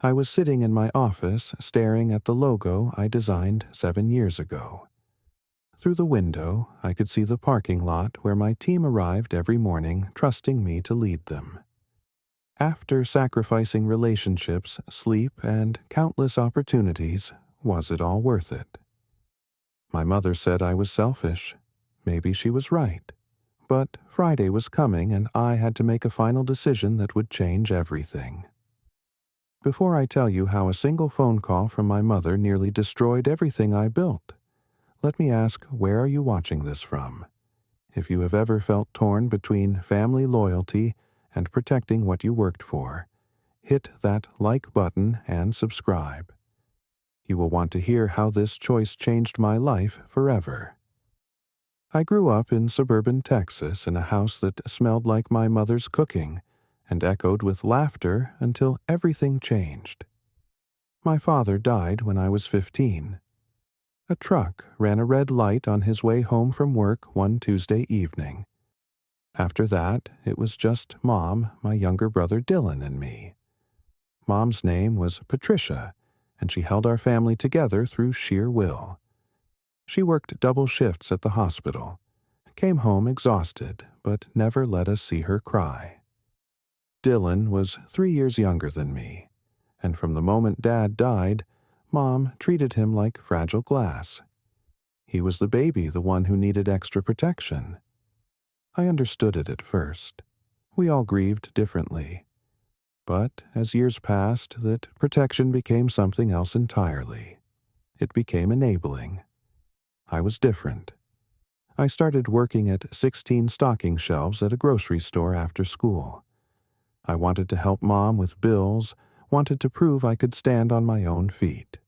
I was sitting in my office staring at the logo I designed 7 years ago. Through the window, I could see the parking lot where my team arrived every morning, trusting me to lead them. After sacrificing relationships, sleep, and countless opportunities, was it all worth it? My mother said I was selfish. Maybe she was right. But Friday was coming and I had to make a final decision that would change everything. Before I tell you how a single phone call from my mother nearly destroyed everything I built, let me ask, where are you watching this from? If you have ever felt torn between family loyalty and protecting what you worked for, hit that like button and subscribe. You will want to hear how this choice changed my life forever. I grew up in suburban Texas in a house that smelled like my mother's cooking and echoed with laughter until everything changed. My father died when I was 15. A truck ran a red light on his way home from work one Tuesday evening. After that, it was just Mom, my younger brother Dylan, and me. Mom's name was Patricia, and she held our family together through sheer will. She worked double shifts at the hospital, came home exhausted, but never let us see her cry. Dylan was 3 years younger than me, and from the moment Dad died, Mom treated him like fragile glass. He was the baby, the one who needed extra protection. I understood it at first. We all grieved differently. But as years passed, that protection became something else entirely. It became enabling. I was different. I started working at 16 stocking shelves at a grocery store after school. I wanted to help Mom with bills, wanted to prove I could stand on my own feet.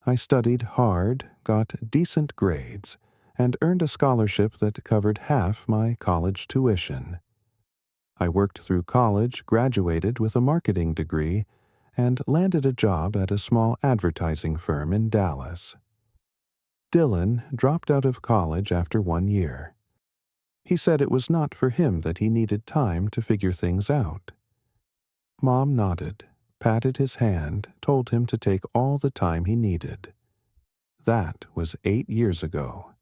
I studied hard, got decent grades, and earned a scholarship that covered half my college tuition. I worked through college, graduated with a marketing degree, and landed a job at a small advertising firm in Dallas. Dylan dropped out of college after 1 year. He said it was not for him, that he needed time to figure things out. Mom nodded, patted his hand, told him to take all the time he needed. That was 8 years ago.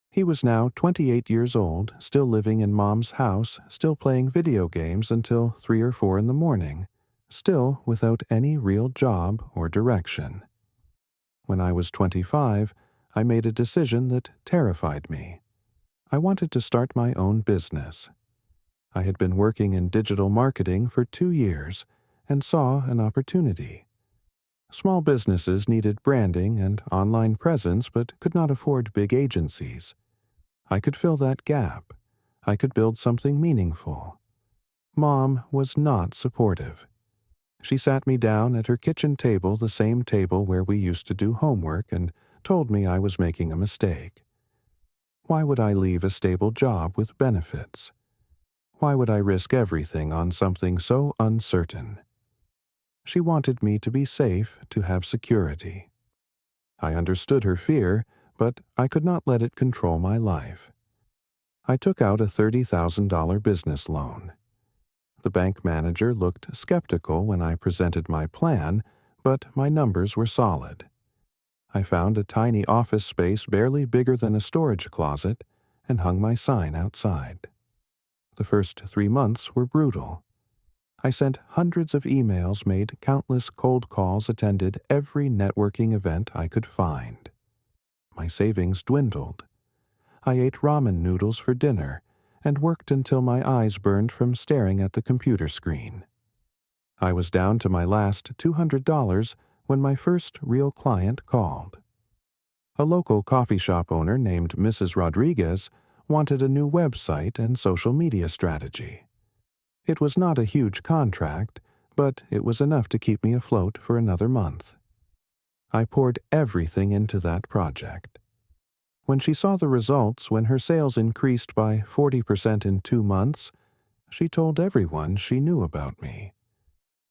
He was now 28 years old, still living in Mom's house, still playing video games until 3 or 4 in the morning, still without any real job or direction. When I was 25, I made a decision that terrified me. I wanted to start my own business. I had been working in digital marketing for 2 years and saw an opportunity. Small businesses needed branding and online presence but could not afford big agencies. I could fill that gap. I could build something meaningful. Mom was not supportive. She sat me down at her kitchen table, the same table where we used to do homework, and told me I was making a mistake. Why would I leave a stable job with benefits? Why would I risk everything on something so uncertain? She wanted me to be safe, to have security. I understood her fear, but I could not let it control my life. I took out a $30,000 business loan. The bank manager looked skeptical when I presented my plan, but my numbers were solid. I found a tiny office space barely bigger than a storage closet and hung my sign outside. The first 3 months were brutal. I sent hundreds of emails, made countless cold calls, attended every networking event I could find. My savings dwindled. I ate ramen noodles for dinner and worked until my eyes burned from staring at the computer screen. I was down to my last $200 when my first real client called. A local coffee shop owner named Mrs. Rodriguez wanted a new website and social media strategy. It was not a huge contract, but it was enough to keep me afloat for another month. I poured everything into that project. When she saw the results, when her sales increased by 40% in 2 months, she told everyone she knew about me.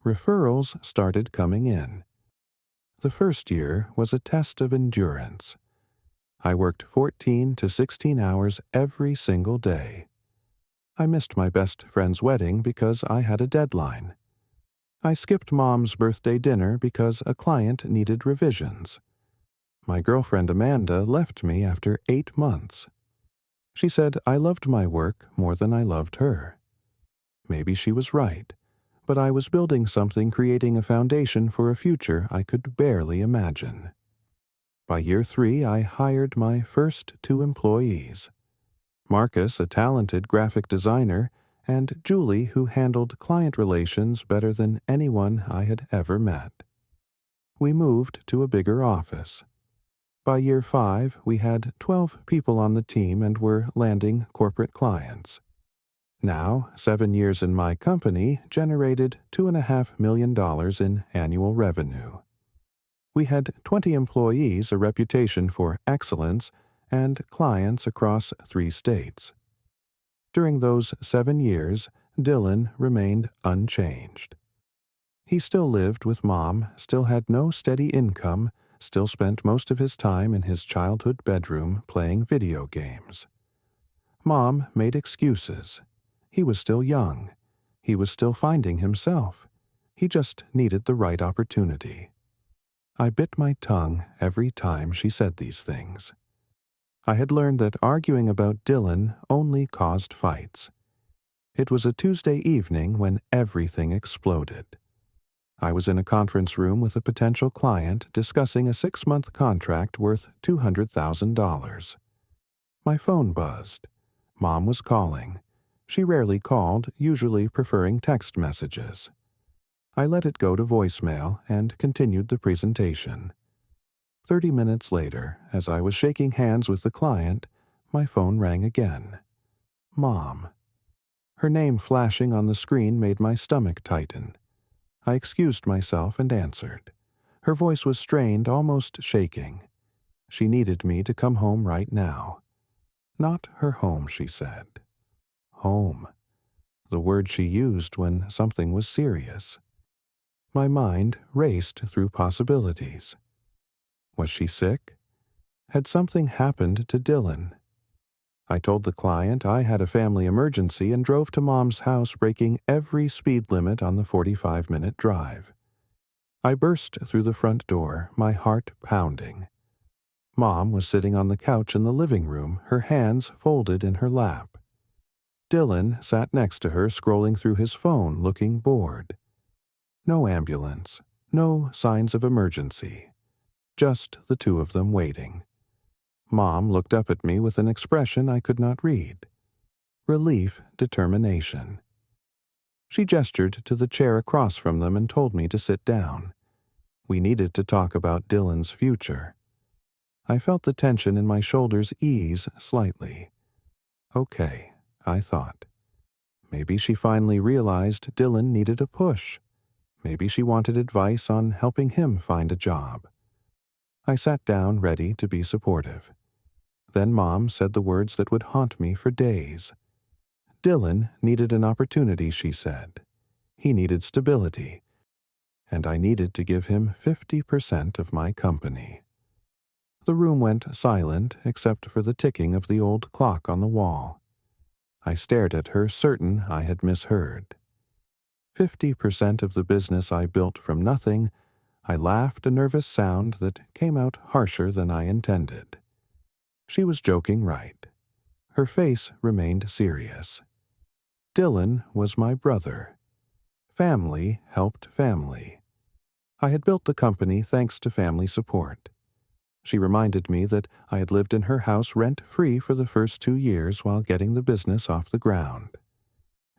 Referrals started coming in. The first year was a test of endurance. I worked 14 to 16 hours every single day. I missed my best friend's wedding because I had a deadline. I skipped Mom's birthday dinner because a client needed revisions. My girlfriend Amanda left me after 8 months. She said I loved my work more than I loved her. Maybe she was right, but I was building something, creating a foundation for a future I could barely imagine. By year 3, I hired my first 2 employees. Marcus, a talented graphic designer, and Julie, who handled client relations better than anyone I had ever met. We moved to a bigger office. By year 5, we had 12 people on the team and were landing corporate clients. Now, 7 years in my company generated $2.5 million in annual revenue. We had 20 employees, a reputation for excellence, and clients across 3 states. During those 7 years, Dylan remained unchanged. He still lived with Mom, still had no steady income, still spent most of his time in his childhood bedroom playing video games. Mom made excuses. He was still young. He was still finding himself. He just needed the right opportunity. I bit my tongue every time she said these things. I had learned that arguing about Dylan only caused fights. It was a Tuesday evening when everything exploded. I was in a conference room with a potential client discussing a 6-month contract worth $200,000. My phone buzzed. Mom was calling. She rarely called, usually preferring text messages. I let it go to voicemail and continued the presentation. 30 minutes later, as I was shaking hands with the client, my phone rang again. Mom. Her name flashing on the screen made my stomach tighten. I excused myself and answered. Her voice was strained, almost shaking. She needed me to come home right now. Not her home, she said. Home. The word she used when something was serious. My mind raced through possibilities. Was she sick? Had something happened to Dylan? I told the client I had a family emergency and drove to Mom's house, breaking every speed limit on the 45-minute drive. I burst through the front door, my heart pounding. Mom was sitting on the couch in the living room, her hands folded in her lap. Dylan sat next to her, scrolling through his phone, looking bored. No ambulance, no signs of emergency. Just the 2 of them waiting. Mom looked up at me with an expression I could not read. Relief, determination. She gestured to the chair across from them and told me to sit down. We needed to talk about Dylan's future. I felt the tension in my shoulders ease slightly. Okay, I thought. Maybe she finally realized Dylan needed a push. Maybe she wanted advice on helping him find a job. I sat down, ready to be supportive. Then Mom said the words that would haunt me for days. Dylan needed an opportunity, she said. He needed stability, and I needed to give him 50% of my company. The room went silent except for the ticking of the old clock on the wall. I stared at her, certain I had misheard. 50% of the business I built from nothing. I laughed, a nervous sound that came out harsher than I intended. She was joking right. Her face remained serious. Dylan was my brother. Family helped family. I had built the company thanks to family support. She reminded me that I had lived in her house rent-free for the first 2 years while getting the business off the ground.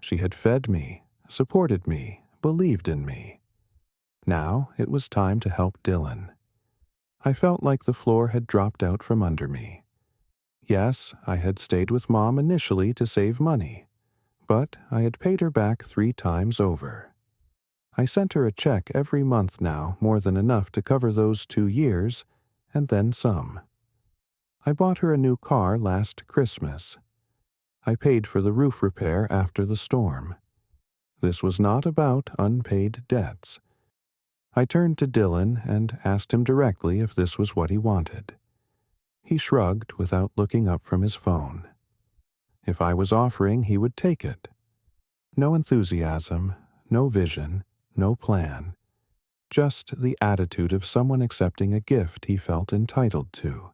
She had fed me, supported me, believed in me. Now it was time to help Dylan. I felt like the floor had dropped out from under me. Yes, I had stayed with Mom initially to save money, but I had paid her back 3 times over. I sent her a check every month now, more than enough to cover those 2 years, and then some. I bought her a new car last Christmas. I paid for the roof repair after the storm. This was not about unpaid debts. I turned to Dylan and asked him directly if this was what he wanted. He shrugged without looking up from his phone. If I was offering, he would take it. No enthusiasm, no vision, no plan, just the attitude of someone accepting a gift he felt entitled to.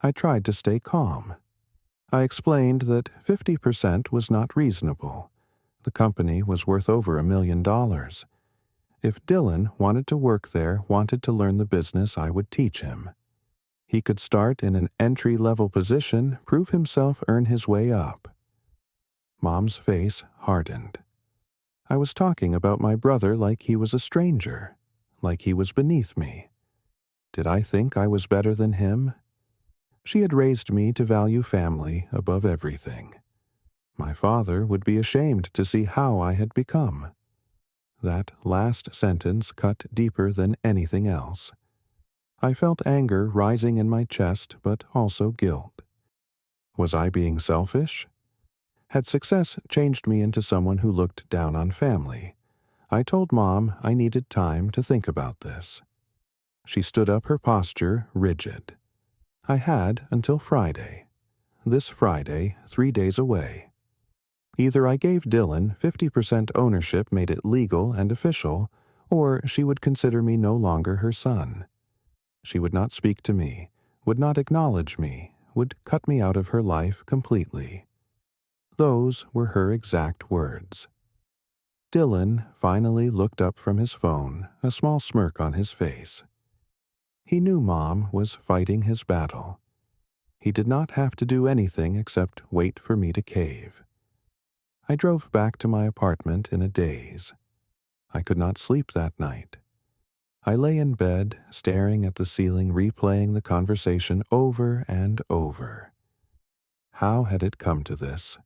I tried to stay calm. I explained that 50% was not reasonable. The company was worth over $1 million. If Dylan wanted to work there, wanted to learn the business, I would teach him. He could start in an entry-level position, prove himself, earn his way up. Mom's face hardened. I was talking about my brother like he was a stranger, like he was beneath me. Did I think I was better than him? She had raised me to value family above everything. My father would be ashamed to see how I had become. That last sentence cut deeper than anything else. I felt anger rising in my chest, but also guilt. Was I being selfish? Had success changed me into someone who looked down on family? I told Mom I needed time to think about this. She stood up, her posture rigid. I had until Friday. This Friday, 3 days away. Either I gave Dylan 50% ownership, made it legal and official, or she would consider me no longer her son. She would not speak to me, would not acknowledge me, would cut me out of her life completely. Those were her exact words. Dylan finally looked up from his phone, a small smirk on his face. He knew Mom was fighting his battle. He did not have to do anything except wait for me to cave. I drove back to my apartment in a daze. I could not sleep that night. I lay in bed, staring at the ceiling, replaying the conversation over and over. How had it come to this?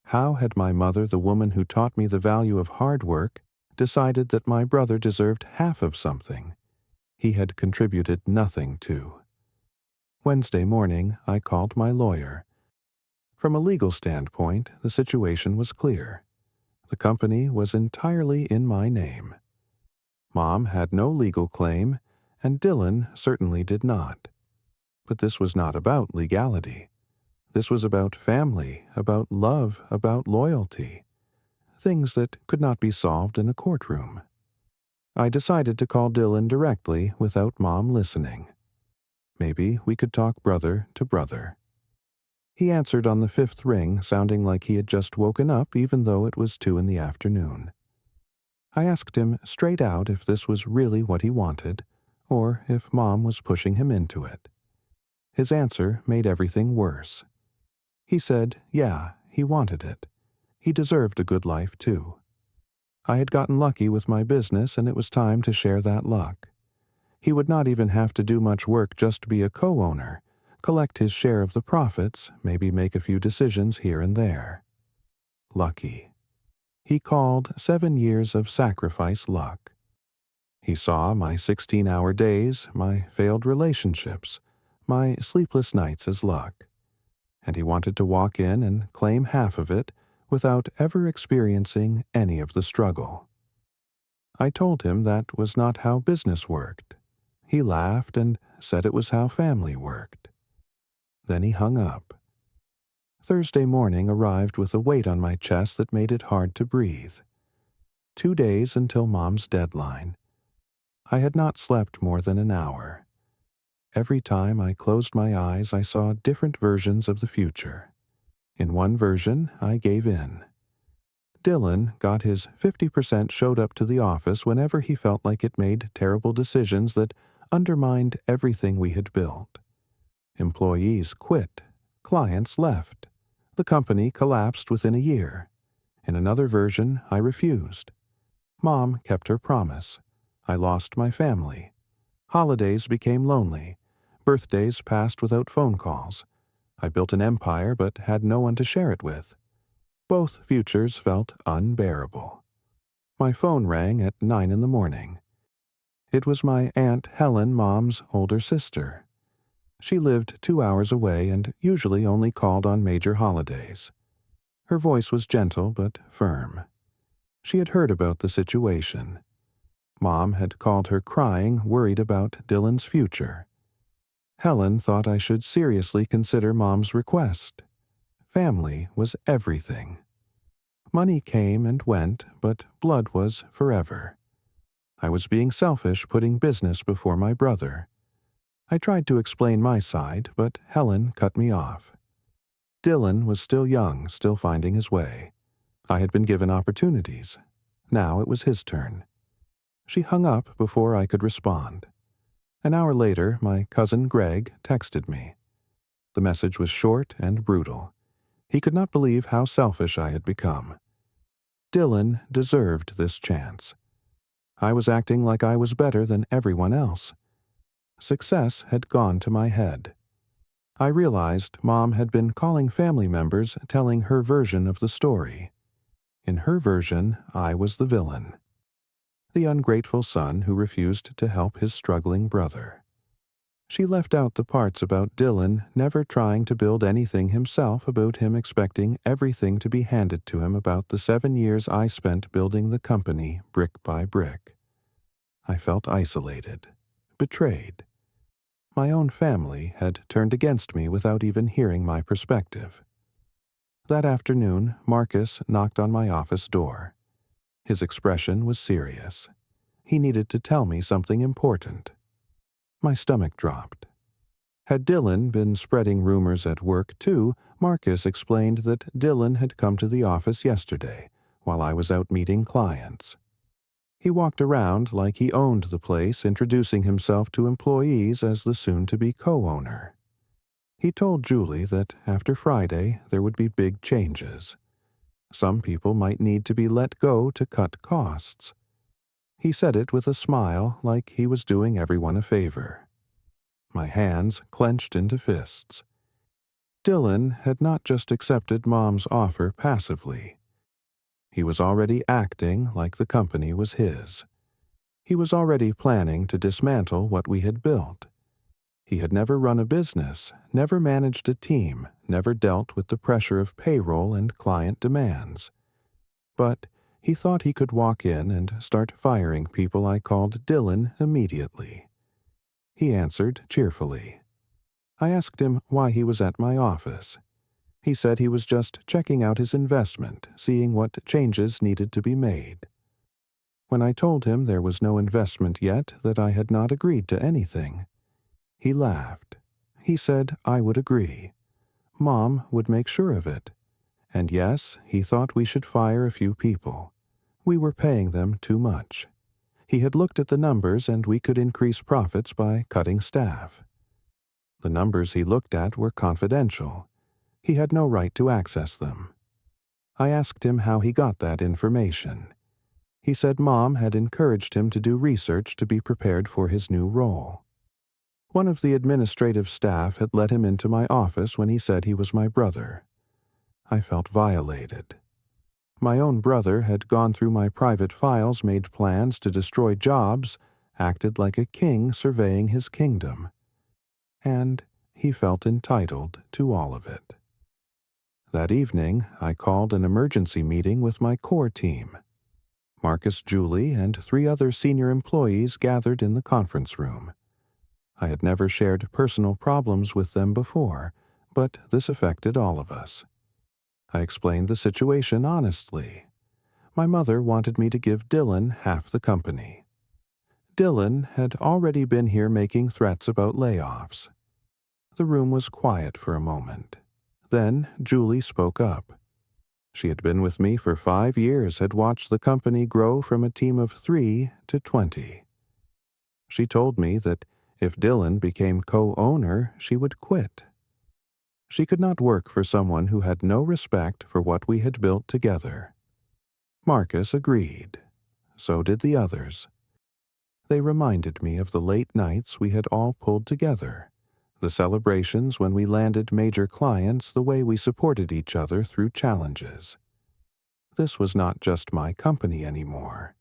How had my mother, the woman who taught me the value of hard work, decided that my brother deserved half of something he had contributed nothing to? Wednesday morning, I called my lawyer. From a legal standpoint, the situation was clear. The company was entirely in my name. Mom had no legal claim, and Dylan certainly did not. But this was not about legality. This was about family, about love, about loyalty. Things that could not be solved in a courtroom. I decided to call Dylan directly without Mom listening. Maybe we could talk brother to brother. He answered on the 5th ring, sounding like he had just woken up even though it was 2 in the afternoon. I asked him straight out if this was really what he wanted, or if Mom was pushing him into it. His answer made everything worse. He said, yeah, he wanted it. He deserved a good life, too. I had gotten lucky with my business, and it was time to share that luck. He would not even have to do much work, just be a co-owner, collect his share of the profits, maybe make a few decisions here and there. Lucky. He called 7 years of sacrifice luck. He saw my 16-hour days, my failed relationships, my sleepless nights as luck. And he wanted to walk in and claim half of it without ever experiencing any of the struggle. I told him that was not how business worked. He laughed and said it was how family worked. Then he hung up. Thursday morning arrived with a weight on my chest that made it hard to breathe. 2 days until Mom's deadline. I had not slept more than an hour. Every time I closed my eyes, I saw different versions of the future. In one version, I gave in. Dylan got his 50%, showed up to the office whenever he felt like it, made terrible decisions that undermined everything we had built. Employees quit. Clients left. The company collapsed within a year. In another version, I refused. Mom kept her promise. I lost my family. Holidays became lonely. Birthdays passed without phone calls. I built an empire but had no one to share it with. Both futures felt unbearable. My phone rang at 9 in the morning. It was my Aunt Helen, Mom's older sister. She lived 2 hours away and usually only called on major holidays. Her voice was gentle but firm. She had heard about the situation. Mom had called her crying, worried about Dylan's future. Helen thought I should seriously consider Mom's request. Family was everything. Money came and went, but blood was forever. I was being selfish, putting business before my brother. I tried to explain my side, but Helen cut me off. Dylan was still young, still finding his way. I had been given opportunities. Now it was his turn. She hung up before I could respond. An hour later, my cousin Greg texted me. The message was short and brutal. He could not believe how selfish I had become. Dylan deserved this chance. I was acting like I was better than everyone else. Success had gone to my head. I realized Mom had been calling family members, telling her version of the story. In her version, I was the villain. The ungrateful son who refused to help his struggling brother. She left out the parts about Dylan never trying to build anything himself, about him expecting everything to be handed to him, about the 7 years I spent building the company brick by brick. I felt isolated, betrayed. My own family had turned against me without even hearing my perspective. That afternoon, Marcus knocked on my office door. His expression was serious. He needed to tell me something important. My stomach dropped. Had Dylan been spreading rumors at work too, Marcus explained that Dylan had come to the office yesterday, while I was out meeting clients. He walked around like he owned the place, introducing himself to employees as the soon-to-be co-owner. He told Julie that after Friday there would be big changes. Some people might need to be let go to cut costs. He said it with a smile, like he was doing everyone a favor. My hands clenched into fists. Dylan had not just accepted Mom's offer passively. He was already acting like the company was his. He was already planning to dismantle what we had built. He had never run a business, never managed a team, never dealt with the pressure of payroll and client demands. But he thought he could walk in and start firing people I called Dylan immediately. He answered cheerfully. I asked him why he was at my office. He said he was just checking out his investment, seeing what changes needed to be made. When I told him there was no investment yet, that I had not agreed to anything, he laughed. He said I would agree. Mom would make sure of it. And yes, he thought we should fire a few people. We were paying them too much. He had looked at the numbers and we could increase profits by cutting staff. The numbers he looked at were confidential. He had no right to access them. I asked him how he got that information. He said Mom had encouraged him to do research to be prepared for his new role. One of the administrative staff had let him into my office when he said he was my brother. I felt violated. My own brother had gone through my private files, made plans to destroy jobs, acted like a king surveying his kingdom. And he felt entitled to all of it. That evening, I called an emergency meeting with my core team. Marcus, Julie, and 3 other senior employees gathered in the conference room. I had never shared personal problems with them before, but this affected all of us. I explained the situation honestly. My mother wanted me to give Dylan half the company. Dylan had already been here making threats about layoffs. The room was quiet for a moment. Then Julie spoke up. She had been with me for 5 years, had watched the company grow from a team of 3 to 20. She told me that if Dylan became co-owner, she would quit. She could not work for someone who had no respect for what we had built together. Marcus agreed. So did the others. They reminded me of the late nights we had all pulled together, the celebrations when we landed major clients, the way we supported each other through challenges. This was not just my company anymore.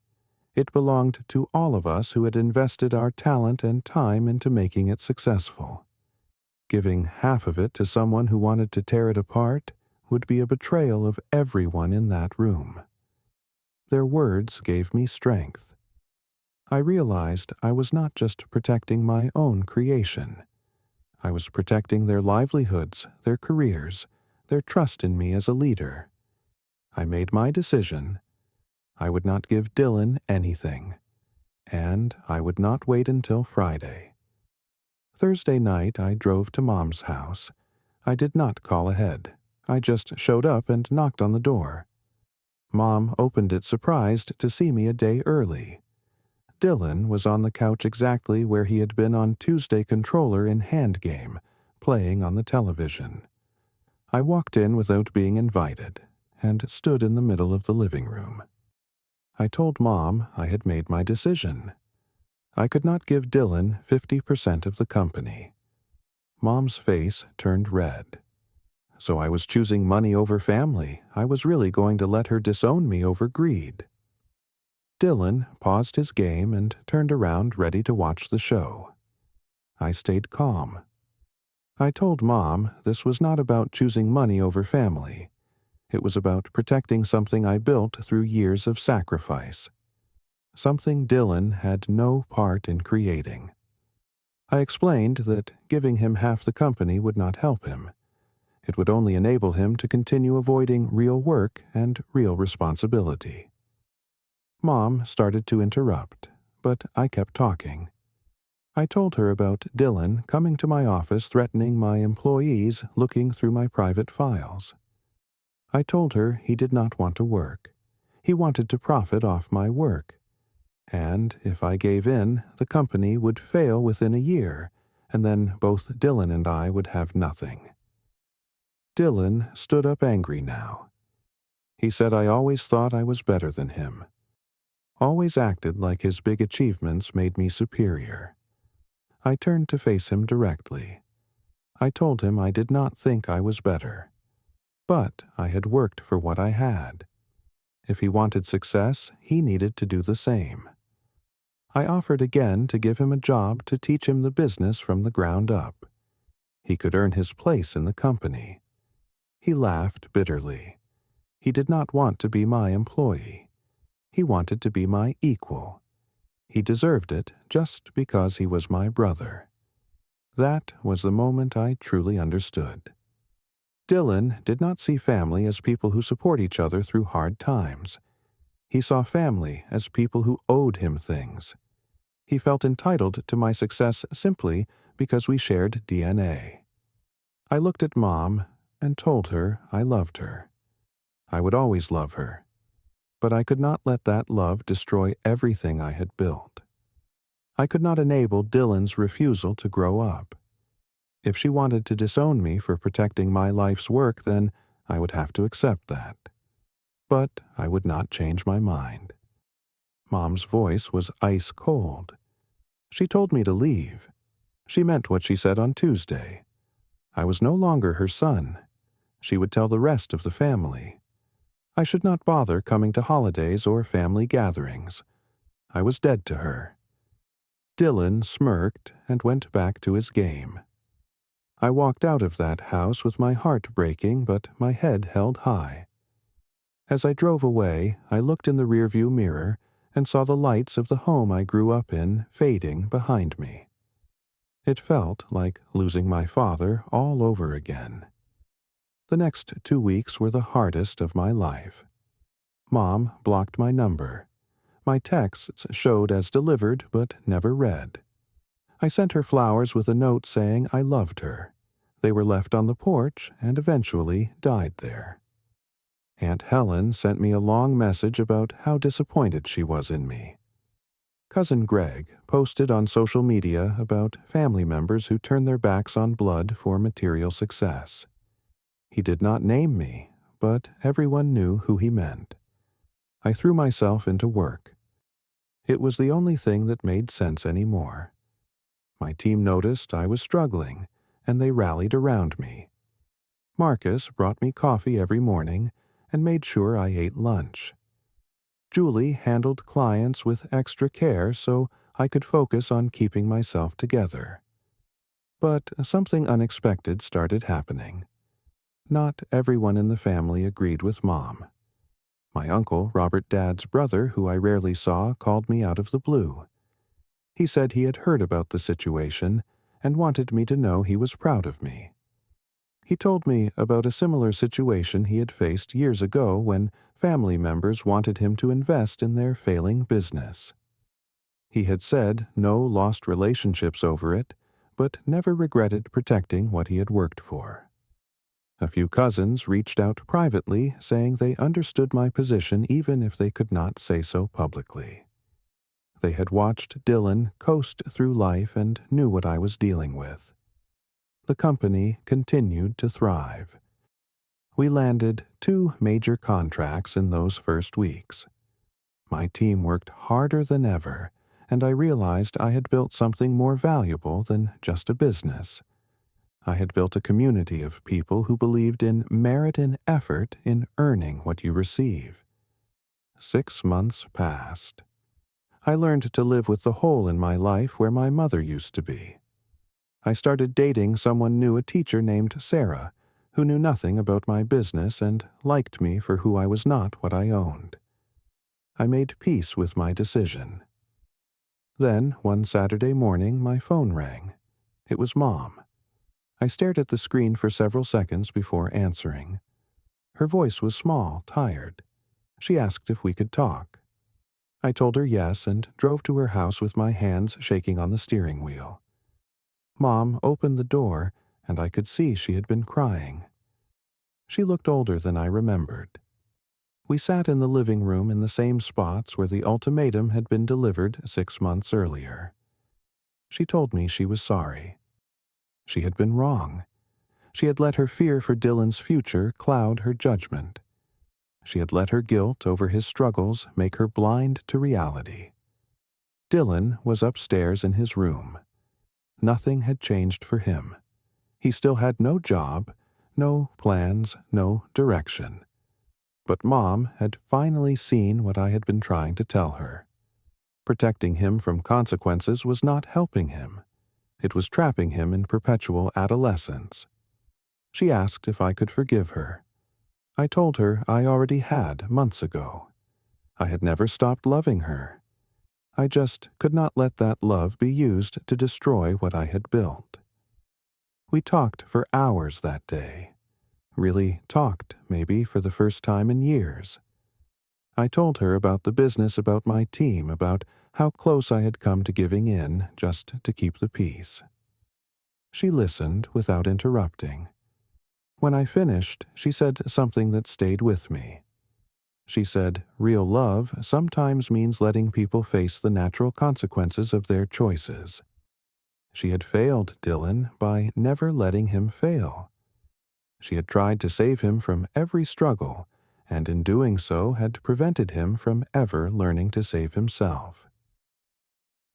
It belonged to all of us who had invested our talent and time into making it successful. Giving half of it to someone who wanted to tear it apart would be a betrayal of everyone in that room. Their words gave me strength. I realized I was not just protecting my own creation. I was protecting their livelihoods, their careers, their trust in me as a leader. I made my decision. I would not give Dylan anything, and I would not wait until Friday. Thursday night I drove to Mom's house. I did not call ahead. I just showed up and knocked on the door. Mom opened it surprised to see me a day early. Dylan was on the couch exactly where he had been on Tuesday, controller in hand game, playing on the television. I walked in without being invited and stood in the middle of the living room. I told Mom I had made my decision. I could not give Dylan 50% of the company. Mom's face turned red. So I was choosing money over family. I was really going to let her disown me over greed. Dylan paused his game and turned around ready to watch the show. I stayed calm. I told Mom this was not about choosing money over family. It was about protecting something I built through years of sacrifice. Something Dylan had no part in creating. I explained that giving him half the company would not help him. It would only enable him to continue avoiding real work and real responsibility. Mom started to interrupt, but I kept talking. I told her about Dylan coming to my office threatening my employees looking through my private files. I told her he did not want to work. He wanted to profit off my work. And if I gave in, the company would fail within a year, and then both Dylan and I would have nothing. Dylan stood up angry now. He said I always thought I was better than him. Always acted like his big achievements made me superior. I turned to face him directly. I told him I did not think I was better. But I had worked for what I had. If he wanted success, he needed to do the same. I offered again to give him a job to teach him the business from the ground up. He could earn his place in the company. He laughed bitterly. He did not want to be my employee. He wanted to be my equal. He deserved it just because he was my brother. That was the moment I truly understood. Dylan did not see family as people who support each other through hard times. He saw family as people who owed him things. He felt entitled to my success simply because we shared DNA. I looked at Mom and told her I loved her. I would always love her. But I could not let that love destroy everything I had built. I could not enable Dylan's refusal to grow up. If she wanted to disown me for protecting my life's work, then I would have to accept that. But I would not change my mind. Mom's voice was ice cold. She told me to leave. She meant what she said on Tuesday. I was no longer her son. She would tell the rest of the family. I should not bother coming to holidays or family gatherings. I was dead to her. Dylan smirked and went back to his game. I walked out of that house with my heart breaking but my head held high. As I drove away, I looked in the rearview mirror and saw the lights of the home I grew up in fading behind me. It felt like losing my father all over again. The next 2 weeks were the hardest of my life. Mom blocked my number. My texts showed as delivered but never read. I sent her flowers with a note saying I loved her. They were left on the porch and eventually died there. Aunt Helen sent me a long message about how disappointed she was in me. Cousin Greg posted on social media about family members who turn their backs on blood for material success. He did not name me, but everyone knew who he meant. I threw myself into work. It was the only thing that made sense anymore. My team noticed I was struggling, and they rallied around me. Marcus brought me coffee every morning and made sure I ate lunch. Julie handled clients with extra care so I could focus on keeping myself together. But something unexpected started happening. Not everyone in the family agreed with Mom. My uncle, Robert Dad's brother, who I rarely saw, called me out of the blue. He said he had heard about the situation and wanted me to know he was proud of me. He told me about a similar situation he had faced years ago when family members wanted him to invest in their failing business. He had said no lost relationships over it, but never regretted protecting what he had worked for. A few cousins reached out privately, saying they understood my position even if they could not say so publicly. They had watched Dylan coast through life and knew what I was dealing with. The company continued to thrive. We landed 2 major contracts in those first weeks. My team worked harder than ever, and I realized I had built something more valuable than just a business. I had built a community of people who believed in merit and effort in earning what you receive. 6 months passed. I learned to live with the hole in my life where my mother used to be. I started dating someone new, a teacher named Sarah, who knew nothing about my business and liked me for who I was, not what I owned. I made peace with my decision. Then, one Saturday morning, my phone rang. It was Mom. I stared at the screen for several seconds before answering. Her voice was small, tired. She asked if we could talk. I told her yes and drove to her house with my hands shaking on the steering wheel. Mom opened the door, and I could see she had been crying. She looked older than I remembered. We sat in the living room in the same spots where the ultimatum had been delivered 6 months earlier. She told me she was sorry. She had been wrong. She had let her fear for Dylan's future cloud her judgment. She had let her guilt over his struggles make her blind to reality. Dylan was upstairs in his room. Nothing had changed for him. He still had no job, no plans, no direction. But Mom had finally seen what I had been trying to tell her. Protecting him from consequences was not helping him. It was trapping him in perpetual adolescence. She asked if I could forgive her. I told her I already had months ago. I had never stopped loving her. I just could not let that love be used to destroy what I had built. We talked for hours that day. Really talked, maybe, for the first time in years. I told her about the business, about my team, about how close I had come to giving in just to keep the peace. She listened without interrupting. When I finished, she said something that stayed with me. She said, "Real love sometimes means letting people face the natural consequences of their choices." She had failed Dylan by never letting him fail. She had tried to save him from every struggle, and in doing so had prevented him from ever learning to save himself.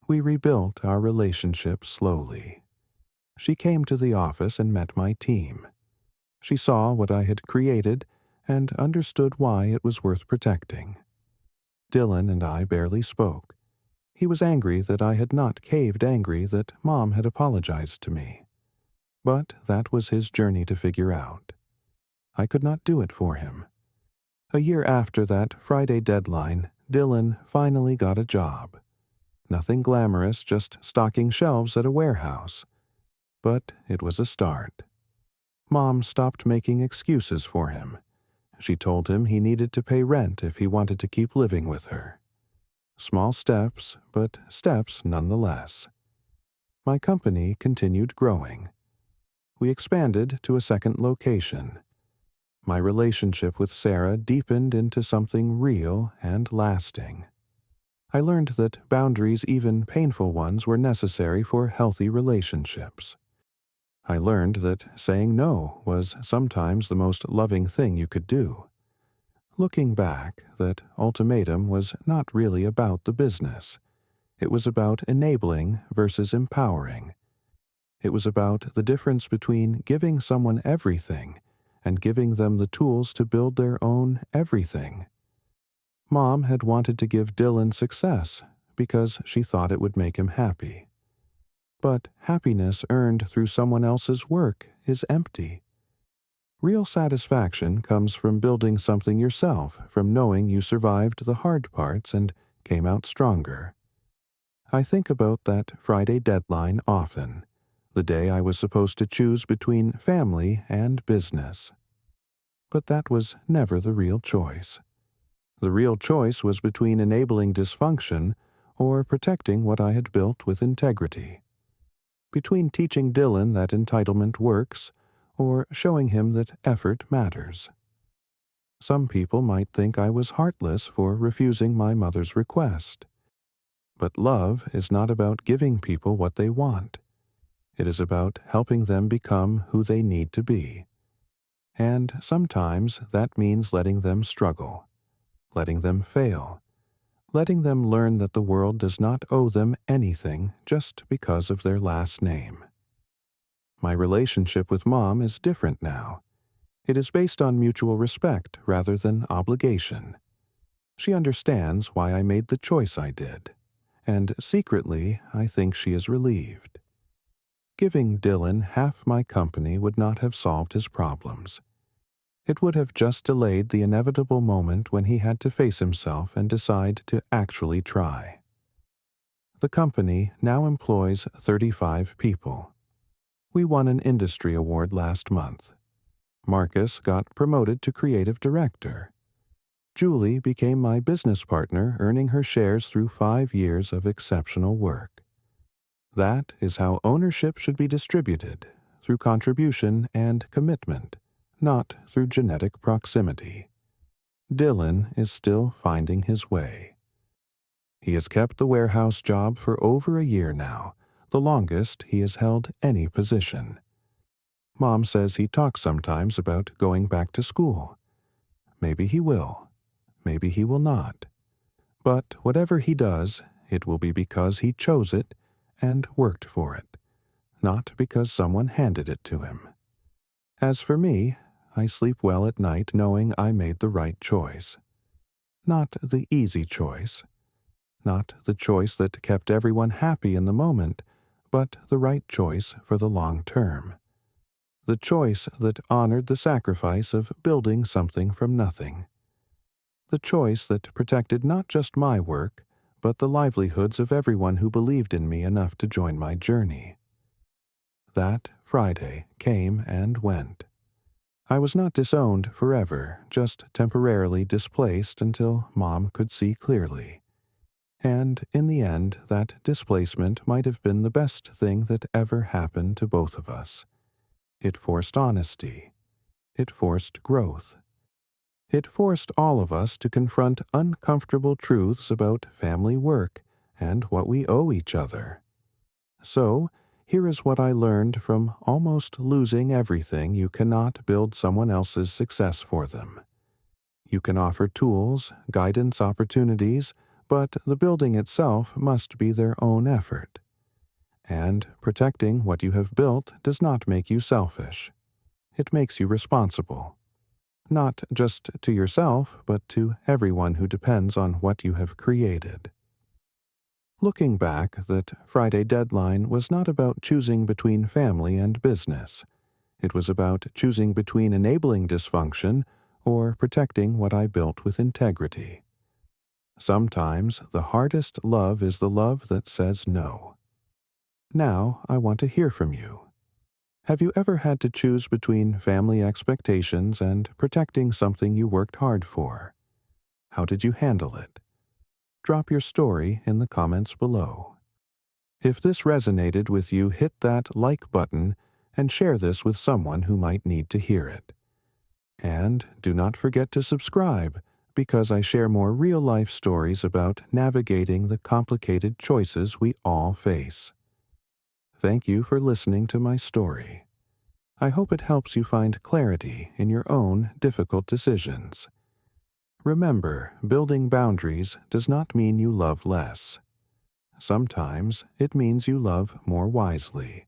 We rebuilt our relationship slowly. She came to the office and met my team. She saw what I had created and understood why it was worth protecting. Dylan and I barely spoke. He was angry that I had not caved, angry that Mom had apologized to me. But that was his journey to figure out. I could not do it for him. A year after that Friday deadline, Dylan finally got a job. Nothing glamorous, just stocking shelves at a warehouse. But it was a start. Mom stopped making excuses for him. She told him he needed to pay rent if he wanted to keep living with her. Small steps, but steps nonetheless. My company continued growing. We expanded to a second location. My relationship with Sarah deepened into something real and lasting. I learned that boundaries, even painful ones, were necessary for healthy relationships. I learned that saying no was sometimes the most loving thing you could do. Looking back, that ultimatum was not really about the business. It was about enabling versus empowering. It was about the difference between giving someone everything and giving them the tools to build their own everything. Mom had wanted to give Dylan success because she thought it would make him happy. But happiness earned through someone else's work is empty. Real satisfaction comes from building something yourself, from knowing you survived the hard parts and came out stronger. I think about that Friday deadline often, the day I was supposed to choose between family and business. But that was never the real choice. The real choice was between enabling dysfunction or protecting what I had built with integrity. Between teaching Dylan that entitlement works or showing him that effort matters. Some people might think I was heartless for refusing my mother's request. But love is not about giving people what they want. It is about helping them become who they need to be. And sometimes that means letting them struggle, letting them fail, letting them learn that the world does not owe them anything just because of their last name. My relationship with Mom is different now. It is based on mutual respect rather than obligation. She understands why I made the choice I did, and secretly I think she is relieved. Giving Dylan half my company would not have solved his problems. It would have just delayed the inevitable moment when he had to face himself and decide to actually try. The company now employs 35 people. We won an industry award last month. Marcus got promoted to creative director. Julie became my business partner, earning her shares through 5 years of exceptional work. That is how ownership should be distributed, through contribution and commitment, not through genetic proximity. Dylan is still finding his way. He has kept the warehouse job for over a year now, the longest he has held any position. Mom says he talks sometimes about going back to school. Maybe he will. Maybe he will not. But whatever he does, it will be because he chose it and worked for it, not because someone handed it to him. As for me, I sleep well at night knowing I made the right choice. Not the easy choice. Not the choice that kept everyone happy in the moment, but the right choice for the long term. The choice that honored the sacrifice of building something from nothing. The choice that protected not just my work, but the livelihoods of everyone who believed in me enough to join my journey. That Friday came and went. I was not disowned forever, just temporarily displaced until Mom could see clearly. And in the end, that displacement might have been the best thing that ever happened to both of us. It forced honesty. It forced growth. It forced all of us to confront uncomfortable truths about family work and what we owe each other. So, here is what I learned from almost losing everything. You cannot build someone else's success for them. You can offer tools, guidance, opportunities, but the building itself must be their own effort. And protecting what you have built does not make you selfish. It makes you responsible. Not just to yourself, but to everyone who depends on what you have created. Looking back, that Friday deadline was not about choosing between family and business. It was about choosing between enabling dysfunction or protecting what I built with integrity. Sometimes the hardest love is the love that says no. Now I want to hear from you. Have you ever had to choose between family expectations and protecting something you worked hard for? How did you handle it? Drop your story in the comments below. If this resonated with you, hit that like button and share this with someone who might need to hear it. And do not forget to subscribe, because I share more real-life stories about navigating the complicated choices we all face. Thank you for listening to my story. I hope it helps you find clarity in your own difficult decisions. Remember, building boundaries does not mean you love less. Sometimes it means you love more wisely.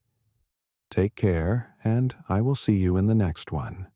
Take care, and I will see you in the next one.